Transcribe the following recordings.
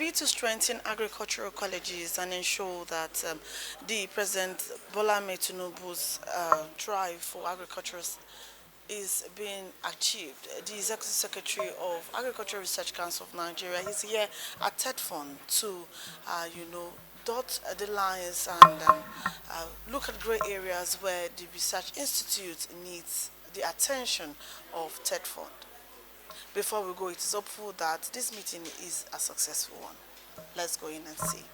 we to strengthen agricultural colleges and ensure that the President Bola Ahmed Tinubu's drive for agriculture is being achieved. The Executive Secretary of Agricultural Research Council of Nigeria is here at TETFund to, dot the lines and look at grey areas where the Research Institute needs the attention of TETFund. Before we go, it is hopeful that this meeting is a successful one. Let's go in and see.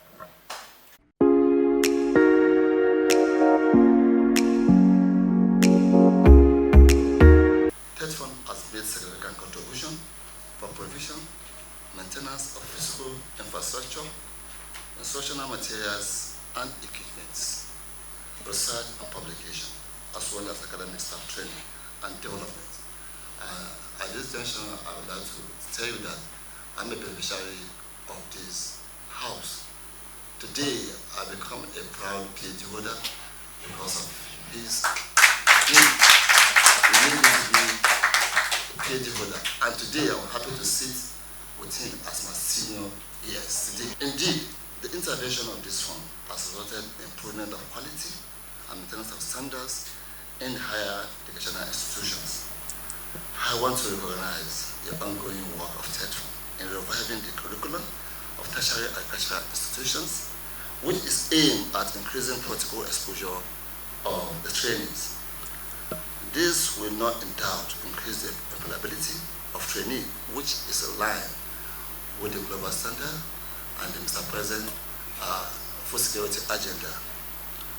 TETFund has made significant contribution for provision, maintenance of physical infrastructure, instructional materials and equipment, research and publication, as well as academic staff training and development. At this junction, I would like to tell you that I'm a beneficiary of this house. Today, I become a proud PhD holder because of his need. He made me to be a PhD holder. And today, I'm happy to sit with him as my senior today. Indeed, the intervention of this fund has resulted in improvement of quality and maintenance of standards in higher educational institutions. I want to recognize the ongoing work of TETFund in reviving the curriculum of tertiary agricultural institutions, which is aimed at increasing practical exposure of the trainees. This will not in doubt increase the employability of trainees, which is aligned with the global standard and the Mr. President food security agenda.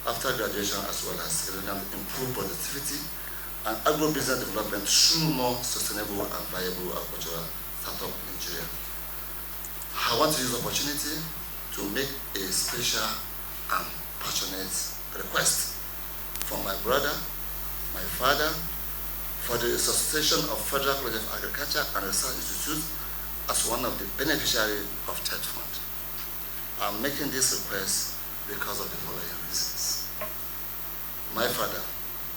After graduation, as well as significantly improve productivity and agro-business development through more sustainable and viable agricultural startup in Nigeria. I want to use the opportunity to make a special and passionate request from my brother, my father, for the Association of Federal College of Agriculture and Research Institute as one of the beneficiaries of TETFund. I'm making this request because of the following reasons. My father,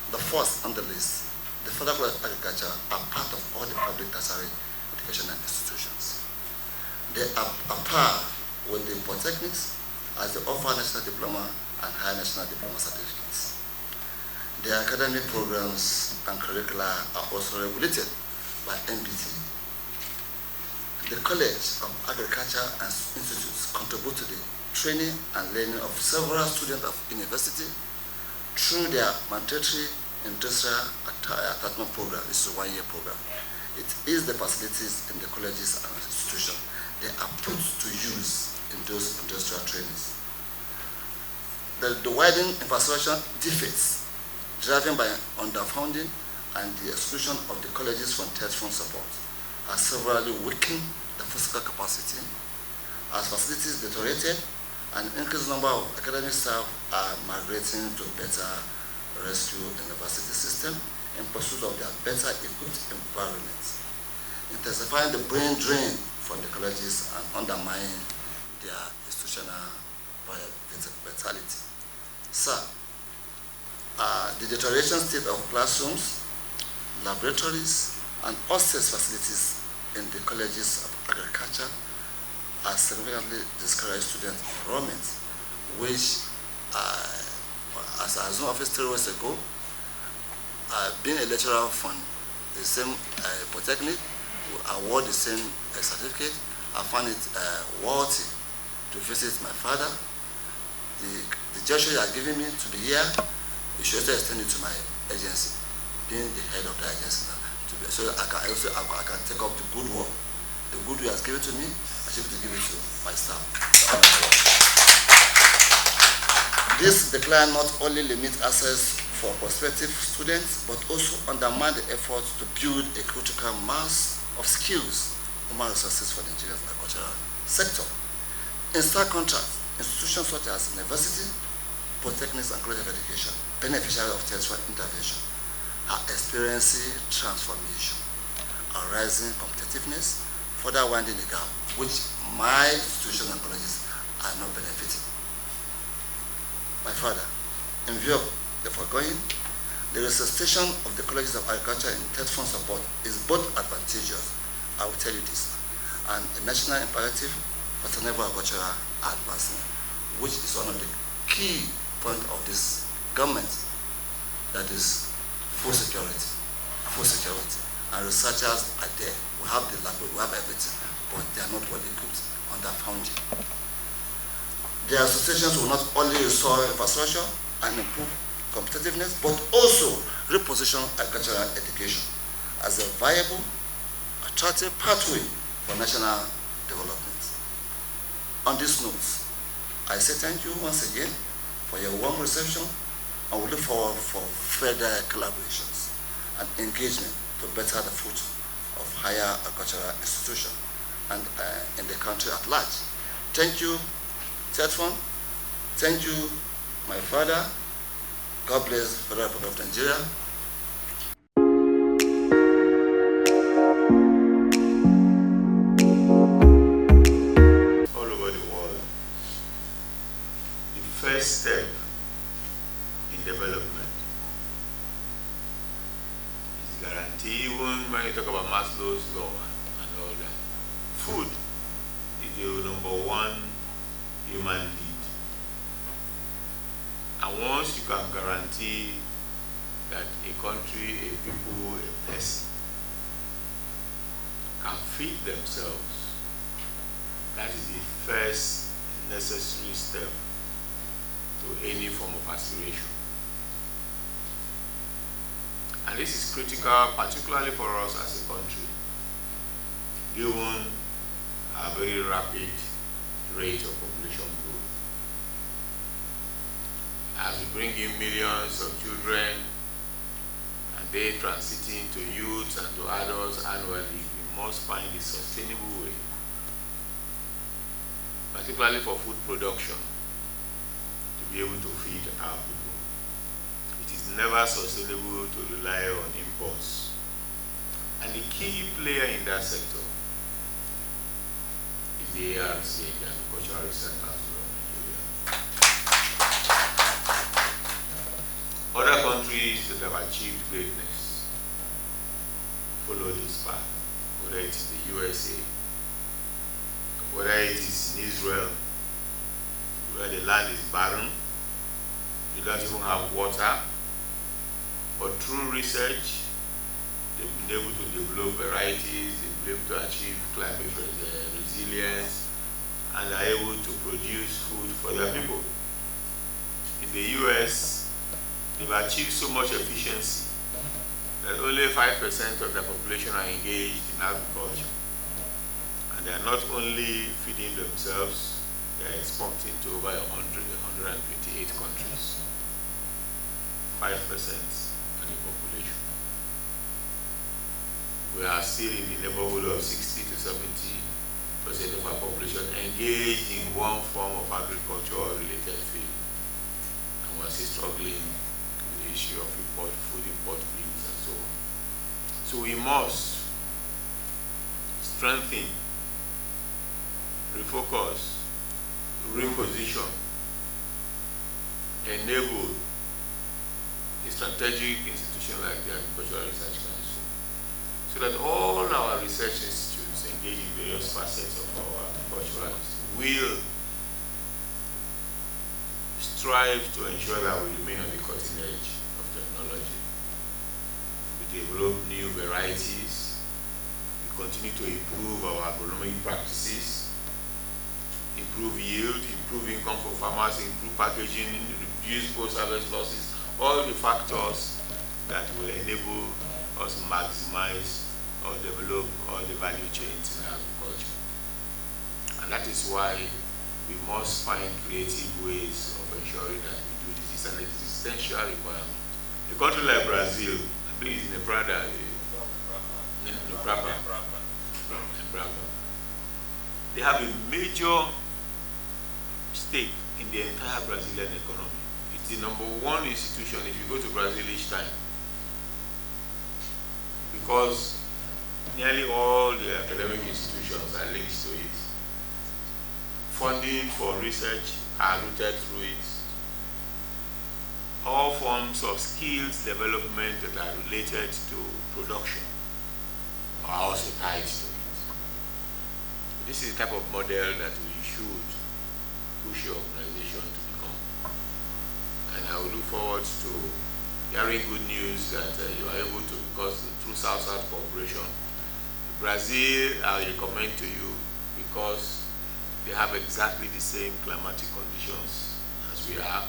the first on the list, the Federal College of Agriculture are part of all the public tertiary educational institutions. They are par with the polytechnics as they offer national diploma and higher national diploma certificates. Their academic programs and curricula are also regulated by NBT. The College of Agriculture and Institutes contribute to the training and learning of several students of university through their mandatory industrial attachment program. This is a one-year program. It is the facilities in the colleges and institutions. They are put to use in those industrial trainings. The widening infrastructure defects driven by underfunding and the exclusion of the colleges from TETFund support has severely weakened the physical capacity. As facilities deteriorated, an increased number of academic staff are migrating to better rescue university system in pursuit of their better equipped environment, intensifying the brain drain from the colleges and undermining their institutional vitality. Sir, the deterioration state of classrooms, laboratories, and hostels facilities in the colleges of agriculture has significantly discouraged student enrollment, which, as I was in office 3 years ago, being a lecturer from the same polytechnic, who award the same certificate, I found it worthy to visit my father. The gesture he has given me to be here, he should also extend it to my agency, being the head of the agency now, so I can take up the good work. The good he has given to me, I should be to give it to my staff. This decline not only limits access for prospective students, but also undermine the efforts to build a critical mass of skills, human resources for the Nigerian agricultural sector. In stark contrast, institutions such as university, polytechnics, and college of education, beneficiaries of TETFund intervention, are experiencing transformation, and rising competitiveness, further winding the gap, which my institutions and colleges are not benefiting. My father, in view of the foregoing, the resuscitation of the colleges of agriculture in TETFund support is both advantageous, I will tell you this, and a national imperative for sustainable agricultural advancement, which is one of the key points of this government, that is food security. And researchers are there. We have the laboratory, we have everything, but they are not well equipped on that founding. Their associations will not only restore infrastructure and improve competitiveness, but also reposition agricultural education as a viable, attractive pathway for national development. On this note, I say thank you once again for your warm reception, and we look forward for further collaborations and engagement to better the future of higher agricultural institutions and in the country at large. Thank you, TETFund. Thank you, my father. God bless the Federal Republic of Nigeria. All over the world, the first step in development is guarantee. Even when you talk about Maslow's law and all that, food is the #1 human need. And once you can guarantee that a country, a people, a person can feed themselves, that is the first necessary step to any form of aspiration. And this is critical, particularly for us as a country, given our very rapid rate of population growth. As we bring in millions of children and they transiting to youth and to adults annually, we must find a sustainable way, particularly for food production, to be able to feed our people. It is never sustainable to rely on imports. And the key player in that sector is the ARCN, the Agricultural Research Council of Nigeria. Other countries that have achieved greatness follow this path, whether it is the USA, whether it is in Israel, where the land is barren, they don't even have water, but through research, they've been able to develop varieties, they've been able to achieve climate resilience, and are able to produce food for their people. In the US, they've achieved so much efficiency that only 5% of the population are engaged in agriculture. And they are not only feeding themselves, they are exporting to over 128 countries. 5% of the population. We are still in the neighborhood of 60 to 70% of our population engaged in one form of agriculture or related field. And we are still struggling with the issue of food import bills and so on. So we must strengthen, refocus, reposition, enable a strategic institution like the Agricultural Research Council, so that all our research institutes engaged in various facets of our agriculturalists will strive to ensure that we remain on the cutting edge of technology. We develop new varieties, we continue to improve our agronomic practices, improve yield, improve income for farmers, improve packaging, reduce post-harvest losses, all the factors that will enable us maximize or develop all the value chains in agriculture. And that is why we must find creative ways of ensuring that we do this. It's an existential requirement. A country like Brazil, I think it's Nebrada, they have a major stake in the entire Brazilian economy. It's the #1 institution if you go to Brazil each time, because nearly all the academic institutions are linked to it. Funding for research are routed through it. All forms of skills development that are related to production are also tied to it. This is the type of model that we should push your organization to become. And I will look forward to hearing good news that you are able to, because through South-South cooperation, Brazil, I recommend to you because they have exactly the same climatic conditions as we have.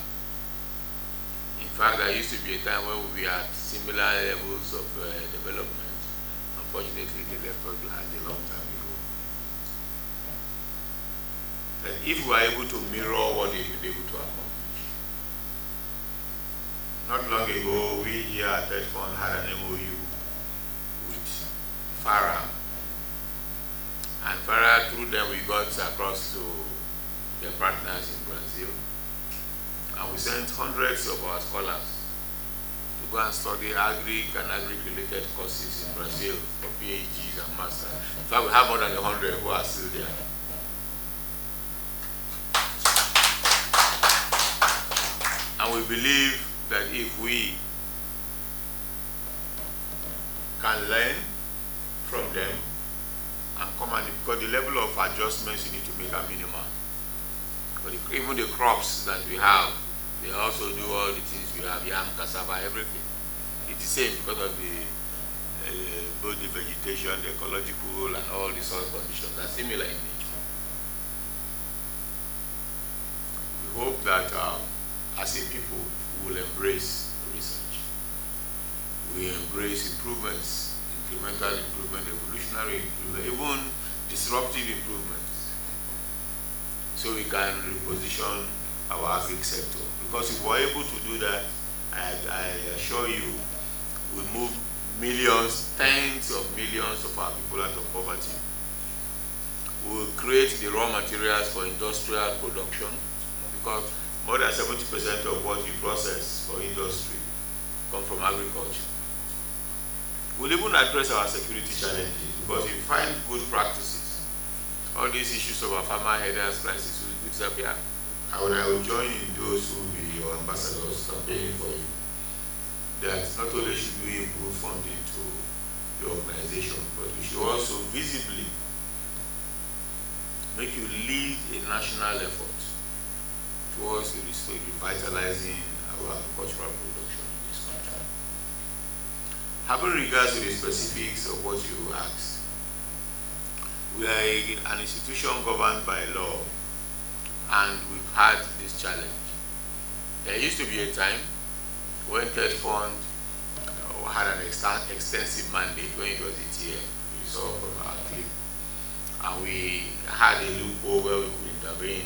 In fact, there used to be a time when we had similar levels of development. Unfortunately, they left us behind a long time ago. And if we are able to mirror what they've been able to accomplish. Not long ago, we here at TETFund had an MOU with FARA. And FARA, through them, we got across to their partners in Brazil. And we sent hundreds of our scholars to go and study AGRIC and AGRIC-related courses in Brazil for PhDs and masters. In fact, we have more than 100 who are still there. And we believe that if we can learn from them and come and, because the level of adjustments you need to make are minimal. But even the crops that we have, they also do all the things we have, yam, cassava, everything. It's the same because of the both the vegetation, the ecological, and all the soil conditions are similar in nature. We hope that as a people, we will embrace research. We embrace improvements, incremental improvement, evolutionary improvement, even disruptive improvements, so we can reposition our agric sector. Because if we're able to do that, I assure you, we move millions, tens of millions of our people out of poverty. We will create the raw materials for industrial production, because more than 70% of what we process for industry come from agriculture. We'll even address our security challenges, because if we find good practices, all these issues of our farmer headers crisis will disappear. I will join in those who will be your ambassadors campaigning for you, that not only should we improve funding to the organization, but we should also visibly make you lead a national effort towards revitalizing our agricultural production in this country. Having regards to the specifics of what you asked, we are an institution governed by law, and we've had this challenge. There used to be a time when TETFund had an extensive mandate when it was ETF, you saw from our clip, and we had a loophole where we could intervene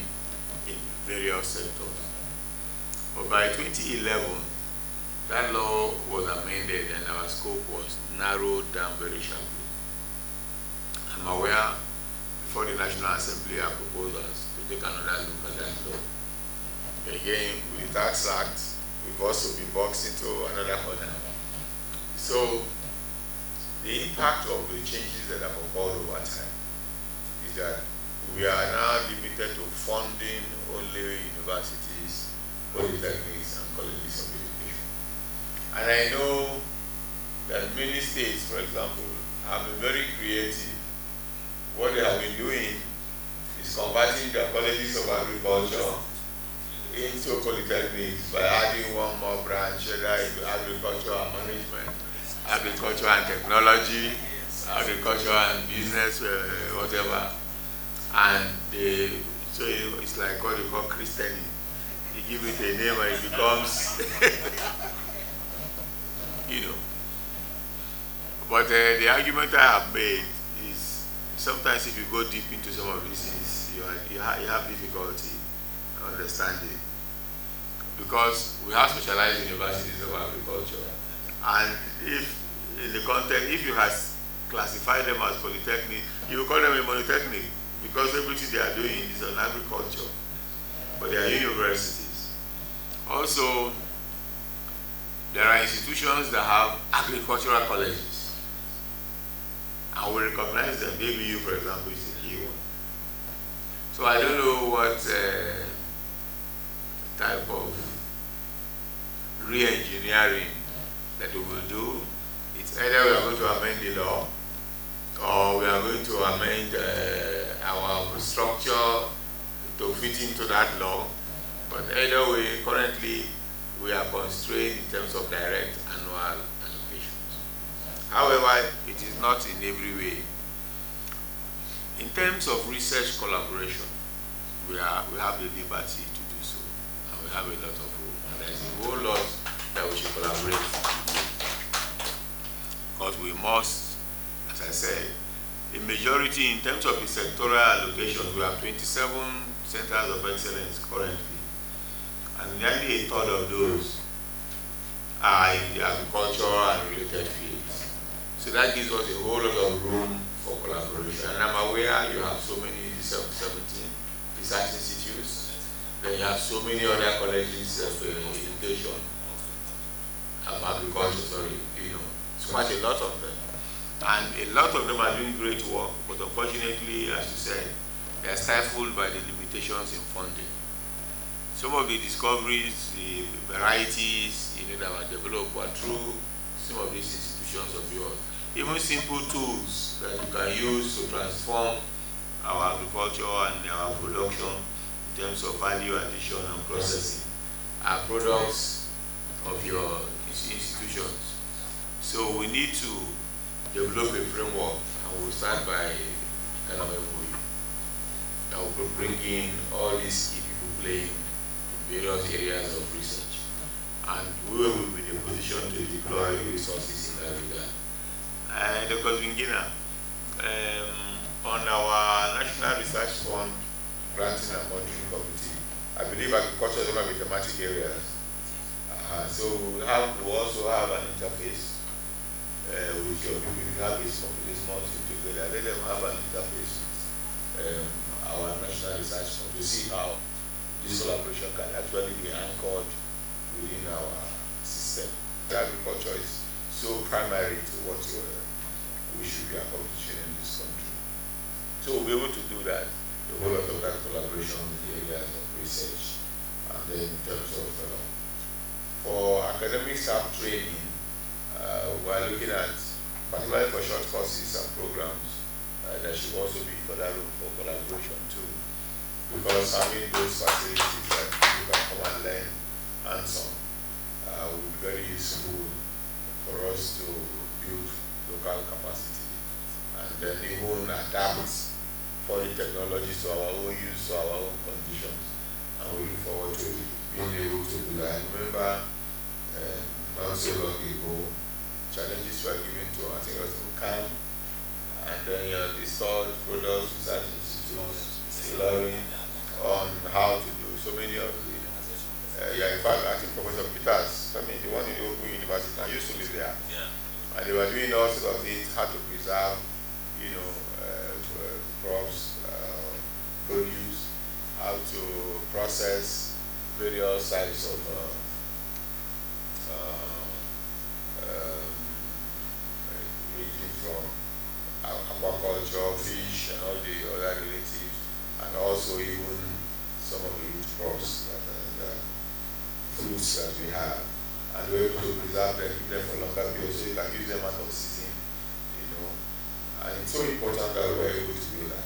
in various sectors. But by 2011, that law was amended and our scope was narrowed down very sharply. I'm aware before the National Assembly are proposals to take another look at that law. Again, with the Tax Act, we've also been boxed into another corner. So, the impact of the changes that have occurred over time is that we are now limited to funding only universities, polytechnics, and colleges of education. And I know that many states, for example, have been very creative. What they have been doing is converting their colleges of agriculture into polytechnics by adding one more branch, either into agriculture and management, agriculture and technology, agriculture and business, whatever. And so it's like what they call Christianity. You give it a name and it becomes, you know. But the argument I have made is sometimes if you go deep into some of these things, you have difficulty understanding, because we have specialized universities of agriculture, and if in the context, if you have classified them as polytechnic, you will call them a polytechnic, because everything they are doing is on agriculture, but they are universities. Also, there are institutions that have agricultural colleges, and we recognize them. Maybe you, for example, is a key one. So I don't know what type of re-engineering that we will do. It's either we are going to amend the law, or we are going to amend our structure to fit into that law. But either way, currently we are constrained in terms of direct annual allocations. However, it is not in every way. In terms of research collaboration, we have the liberty to do so, and we have a lot of room. And there is a whole lot that we should collaborate to do. Because we must, as I said, a majority in terms of the sectoral allocations, we have 27 centers of excellence currently, and nearly a third of those are in the agricultural and related fields. So that gives us a whole lot of room for collaboration. And I'm aware you have so many 17 research institutes, then you have so many other colleges of education, of agriculture, it's quite a lot of them. And a lot of them are doing great work, but unfortunately, as you said, they are stifled by the limitations in funding. Some of the discoveries, the varieties that were developed were through some of these institutions of yours. Even simple tools that you can use to transform our agriculture and our production in terms of value addition and processing are products of your institutions. So we need to develop a framework, and we'll start by kind of MOU that will bring in all these key people playing in various areas of research, and we will be in a position to deploy resources in that regard. Dr. Zwingina, on our National Research Fund Granting and Monitoring Committee, I believe agriculture is one of the thematic areas. So we also have an interface with your people. We have a small team together. Let them have an interface with our National Research Fund to see how this collaboration can actually be anchored within our system. Agriculture is so primary to what we should be accomplishing in this country. So we'll be able to do that, the whole lot of that collaboration with the areas of research. And then in terms of, for academic staff training, we're looking at, particularly for short courses and programs, there should also be further room for collaboration too. Because having those facilities that you can come and learn hands-on will be very useful for us to build local capacity and then even adapt foreign technologies to our own use, to our own conditions. And we look forward to being able to do that. I remember not so long ago, challenges were given to, I think it was CAM, and then this third product research institutes learning on how to do so many of the, in fact, I think Professor Peters, the one in the Open University, I used to live there. Yeah. And they were doing all sorts of things, how to preserve, crops, produce, how to process various types of ranging from aquaculture, fish, and all the other relatives, and also even some of the root crops and fruits that we have. And we're able to preserve them, keep them for longer periods so you can use them out of season, And it's so important that we're able to do that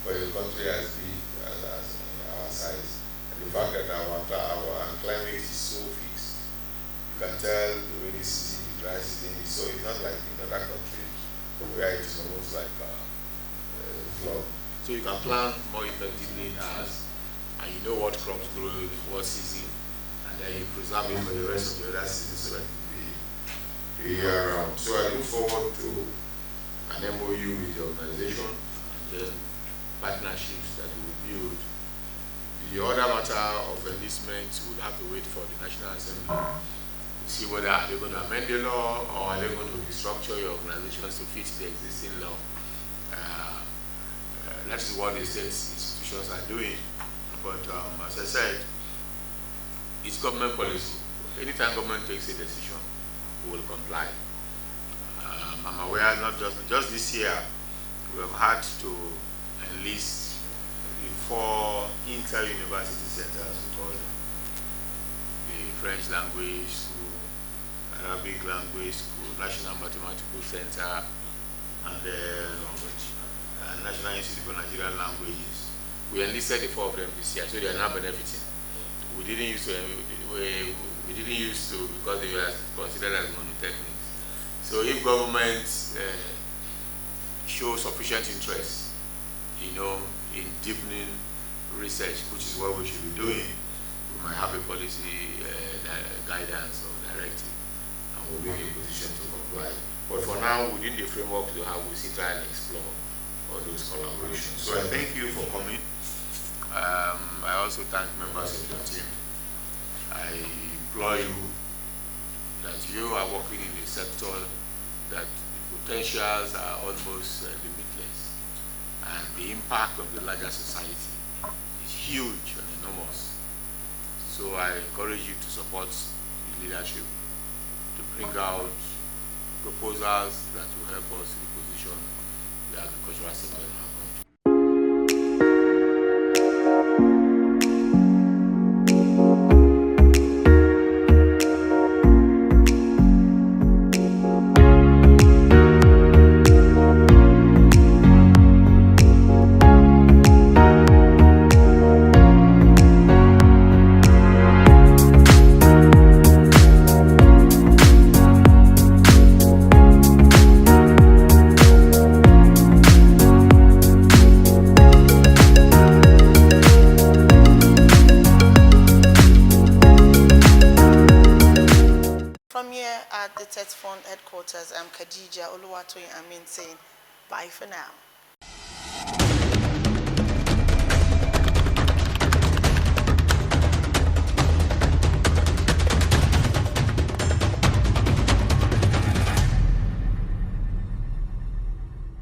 for a country as big as our size. And the fact that our climate is so fixed, you can tell the rainy season, the dry season is so, it's not like in other countries where it's almost like flood. So you can plan more effectively and you know what crops grow in what season, and then you preserve it for the rest of the other season so that it will be year round. So I look forward to an MOU with the organization and then partnerships that will build. The other matter of enlistment will have to wait for the National Assembly to see whether they're going to amend the law or are they going to restructure your organizations to fit the existing law. That is what the state institutions are doing. But as I said, it's government policy. Anytime government takes a decision, we will comply. I'm aware not just this year, we have had to enlist the 4 inter-university centers, we call it. The French Language School, Arabic Language School, National Mathematical Center, and the National Institute for Nigerian Languages. We enlisted the 4 of them this year, so they are now benefiting. We didn't use to, because they were considered as monotechnics. So if government shows sufficient interest, in deepening research, which is what we should be doing, we might have a policy guidance or directive, and we'll be in a position to comply. But for now, within the framework we have, we still try and explore all those collaborations. So I thank you for coming. I also thank members of your team. I implore you that you are working in a sector that the potentials are almost limitless, and the impact on the larger society is huge and enormous. So I encourage you to support the leadership to bring out proposals that will help us reposition the agricultural sector in our country. From here at the TETFund headquarters, I'm Khadija Oluwatoyin Amin saying bye for now.